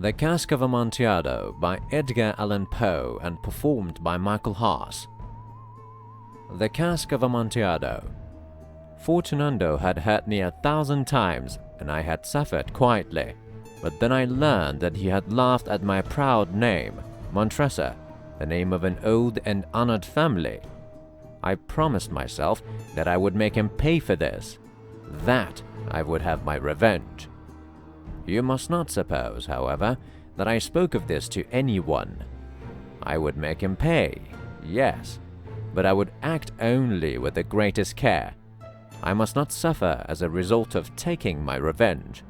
The Cask of Amontillado by Edgar Allan Poe and performed by Michael Haas. The Cask of Amontillado. Fortunato had hurt me 1,000 times, and I had suffered quietly. But then I learned that he had laughed at my proud name, Montresor, the name of an old and honored family. I promised myself that I would make him pay for this. That I would have my revenge. You must not suppose, however, that I spoke of this to anyone. I would make him pay, yes, but I would act only with the greatest care. I must not suffer as a result of taking my revenge.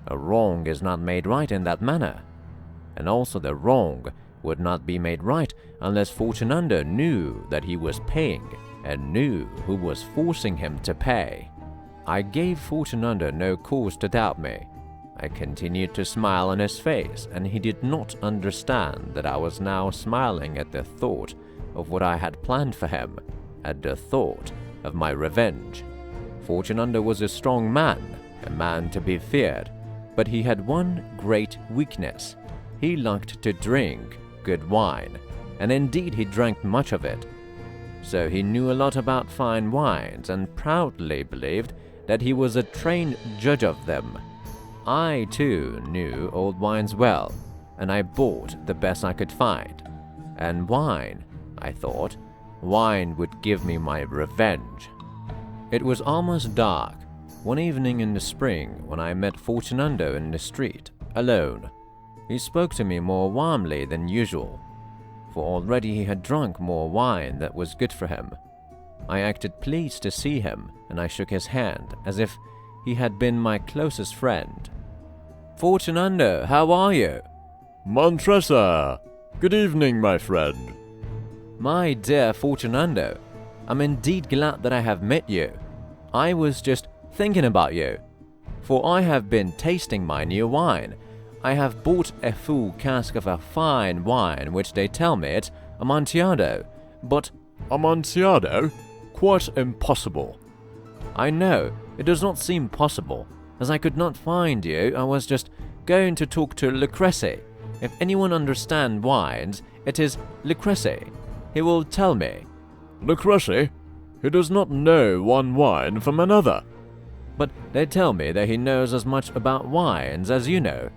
A wrong is not made right in that manner, and also the wrong would not be made right unless Fortunato knew that he was paying and knew who was forcing him to pay. I gave Fortunato no cause to doubt me. I continued to smile on his face, and he did not understand that I was now smiling at the thought of what I had planned for him, at the thought of my revenge. Fortunato was a strong man, a man to be feared, but he had one great weakness. He liked to drink good wine, and indeed he drank much of it. So he knew a lot about fine wines and proudly believed that he was a trained judge of them. I, too, knew old wines well, and I bought the best I could find. And wine, I thought, wine would give me my revenge. It was almost dark, one evening in the spring, when I met Fortunato in the street, alone. He spoke to me more warmly than usual, for already he had drunk more wine that was good for him. I acted pleased to see him, and I shook his hand, as if he had been my closest friend. "Fortunato, how are you?" "Montresor! Good evening, my friend." "My dear Fortunato, I'm indeed glad that I have met you. I was just thinking about you, for I have been tasting my new wine. I have bought a full cask of a fine wine which they tell me it's Amontillado, but—" "Amontillado? Quite impossible." "I know, it does not seem possible. As I could not find you, I was just going to talk to Lucrece. If anyone understands wines, it is Lucrece. He will tell me." "Lucrece? He does not know one wine from another." "But they tell me that he knows as much about wines as you know."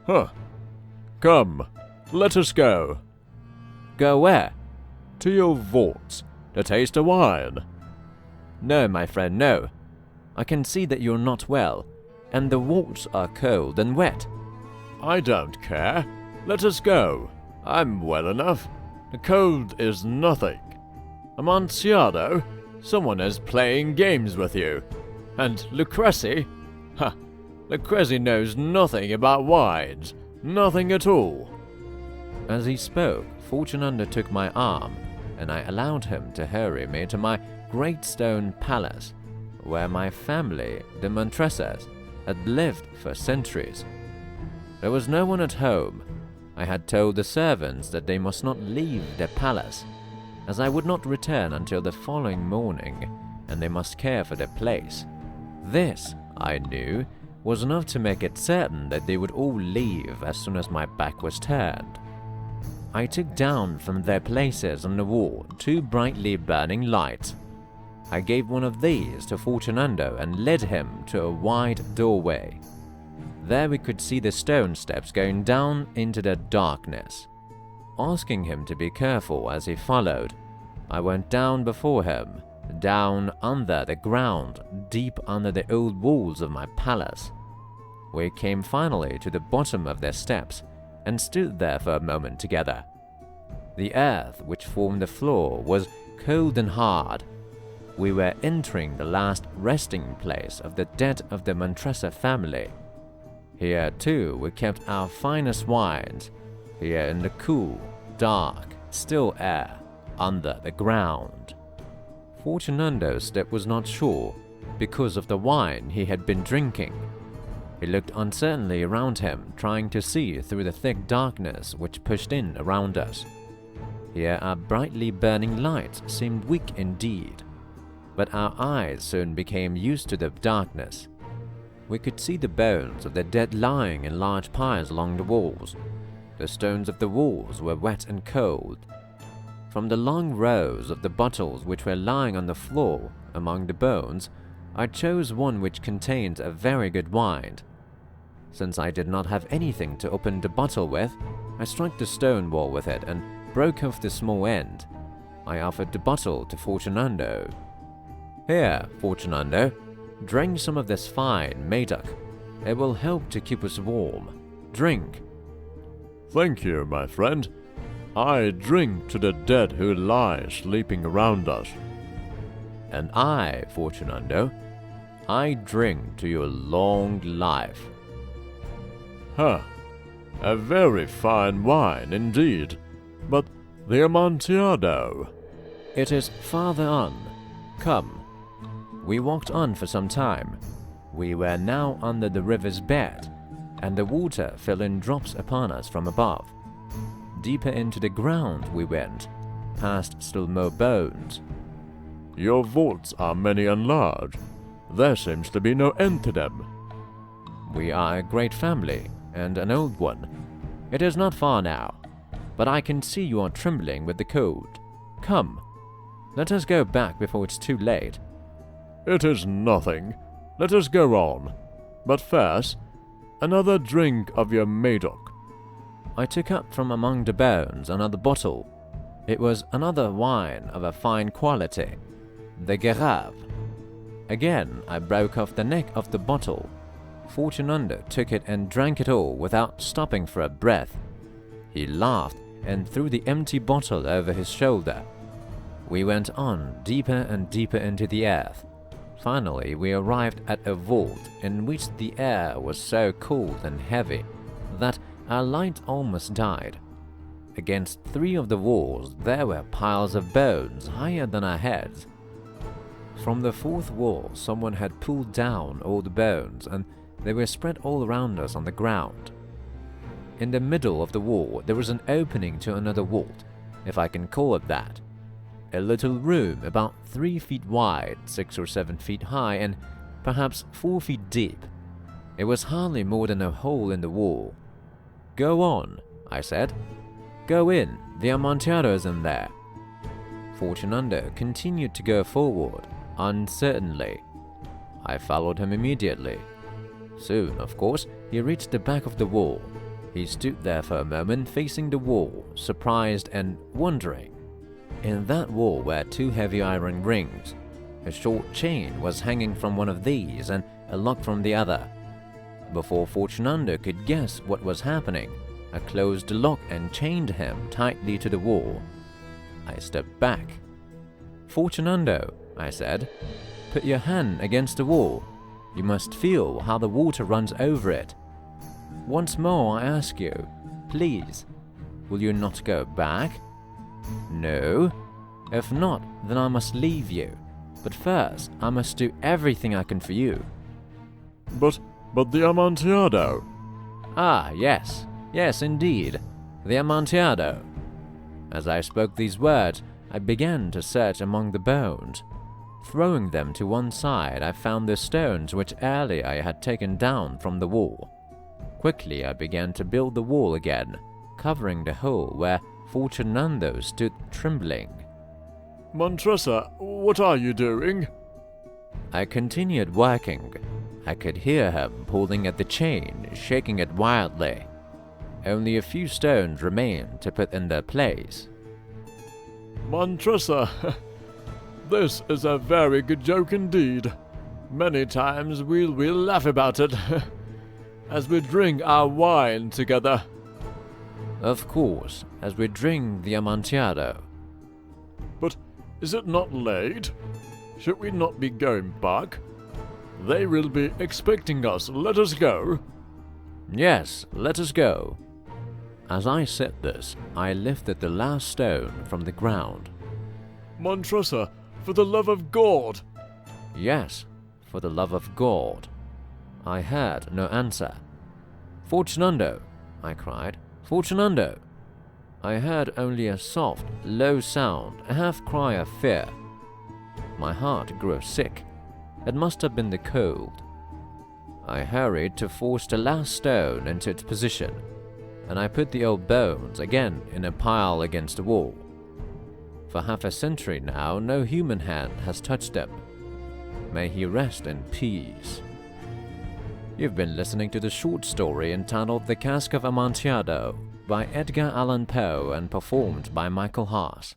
"Huh. Come, let us go." "Go where?" "To your vaults, to taste a wine." "No, my friend, no. I can see that you're not well, and the vaults are cold and wet." "I don't care. Let us go. I'm well enough. The cold is nothing. Amontillado, someone is playing games with you. And Lucrece? Ha! Lucrece knows nothing about wines. Nothing at all." As he spoke, Fortunato took my arm, and I allowed him to hurry me to my great stone palace, where my family, the Montresors, had lived for centuries. There was no one at home. I had told the servants that they must not leave the palace, as I would not return until the following morning, and they must care for the place. This, I knew, was enough to make it certain that they would all leave as soon as my back was turned. I took down from their places on the wall 2 brightly burning lights. I gave one of these to Fortunato and led him to a wide doorway. There we could see the stone steps going down into the darkness. Asking him to be careful as he followed, I went down before him, down under the ground, deep under the old walls of my palace. We came finally to the bottom of their steps and stood there for a moment together. The earth which formed the floor was cold and hard. We were entering the last resting place of the dead of the Montresor family. Here, too, we kept our finest wines, here in the cool, dark, still air, under the ground. Fortunato's step was not sure, because of the wine he had been drinking. He looked uncertainly around him, trying to see through the thick darkness which pushed in around us. Here our brightly burning lights seemed weak indeed, but our eyes soon became used to the darkness. We could see the bones of the dead lying in large piles along the walls. The stones of the walls were wet and cold. From the long rows of the bottles which were lying on the floor among the bones, I chose one which contained a very good wine. Since I did not have anything to open the bottle with, I struck the stone wall with it and broke off the small end. I offered the bottle to Fortunato. "Here, Fortunato, drink some of this fine Medoc. It will help to keep us warm. Drink." Thank you, my friend. I drink to the dead who lie sleeping around us. "And I, Fortunato, I drink to your long life." Huh. A very fine wine indeed. But the Amontillado? "It is farther on. Come." We walked on for some time. We were now under the river's bed, and the water fell in drops upon us from above. Deeper into the ground we went, past still more bones. Your vaults are many and large. There seems to be no end to them. "We are a great family, and an old one. It is not far now, but I can see you are trembling with the cold. Come, let us go back before it's too late." It is nothing. Let us go on. But first, another drink of your Medoc. I took up from among the bones another bottle. It was another wine of a fine quality, the Garave. Again I broke off the neck of the bottle. Fortunato took it and drank it all without stopping for a breath. He laughed and threw the empty bottle over his shoulder. We went on deeper and deeper into the earth. Finally, we arrived at a vault in which the air was so cold and heavy that our light almost died. Against three of the walls there were piles of bones higher than our heads. From the fourth wall someone had pulled down all the bones, and they were spread all around us on the ground. In the middle of the wall there was an opening to another vault, if I can call it that. A little room about 3 feet wide, 6 or 7 feet high, and perhaps 4 feet deep. It was hardly more than a hole in the wall. "Go on," I said. "Go in, the Amontillado is in there." Fortunato continued to go forward, uncertainly. I followed him immediately. Soon, of course, he reached the back of the wall. He stood there for a moment facing the wall, surprised and wondering. In that wall were 2 heavy iron rings. A short chain was hanging from one of these and a lock from the other. Before Fortunato could guess what was happening, I closed the lock and chained him tightly to the wall. I stepped back. "Fortunato," I said, "put your hand against the wall. You must feel how the water runs over it. Once more I ask you, please, will you not go back? No? If not, then I must leave you. But first, I must do everything I can for you." But the Amontillado? "Ah, yes. Yes, indeed. The Amontillado." As I spoke these words, I began to search among the bones. Throwing them to one side, I found the stones which earlier I had taken down from the wall. Quickly I began to build the wall again, covering the hole where Fortunato stood trembling. "Montresor, what are you doing?" I continued working. I could hear him pulling at the chain, shaking it wildly. Only a few stones remained to put in their place. "Montresor, this is a very good joke indeed. Many times we'll laugh about it as we drink our wine together." "Of course, as we drink the Amontillado." "But is it not late? Should we not be going back? They will be expecting us. Let us go." "Yes, let us go." As I said this, I lifted the last stone from the ground. "Montresor, for the love of God!" "Yes, for the love of God." I heard no answer. "Fortunato!" I cried. "Fortunato!" I heard only a soft, low sound, a half-cry of fear. My heart grew sick. It must have been the cold. I hurried to force the last stone into its position, and I put the old bones again in a pile against the wall. For half a century now, no human hand has touched them. May he rest in peace. You've been listening to the short story entitled The Cask of Amontillado by Edgar Allan Poe and performed by Michael Haas.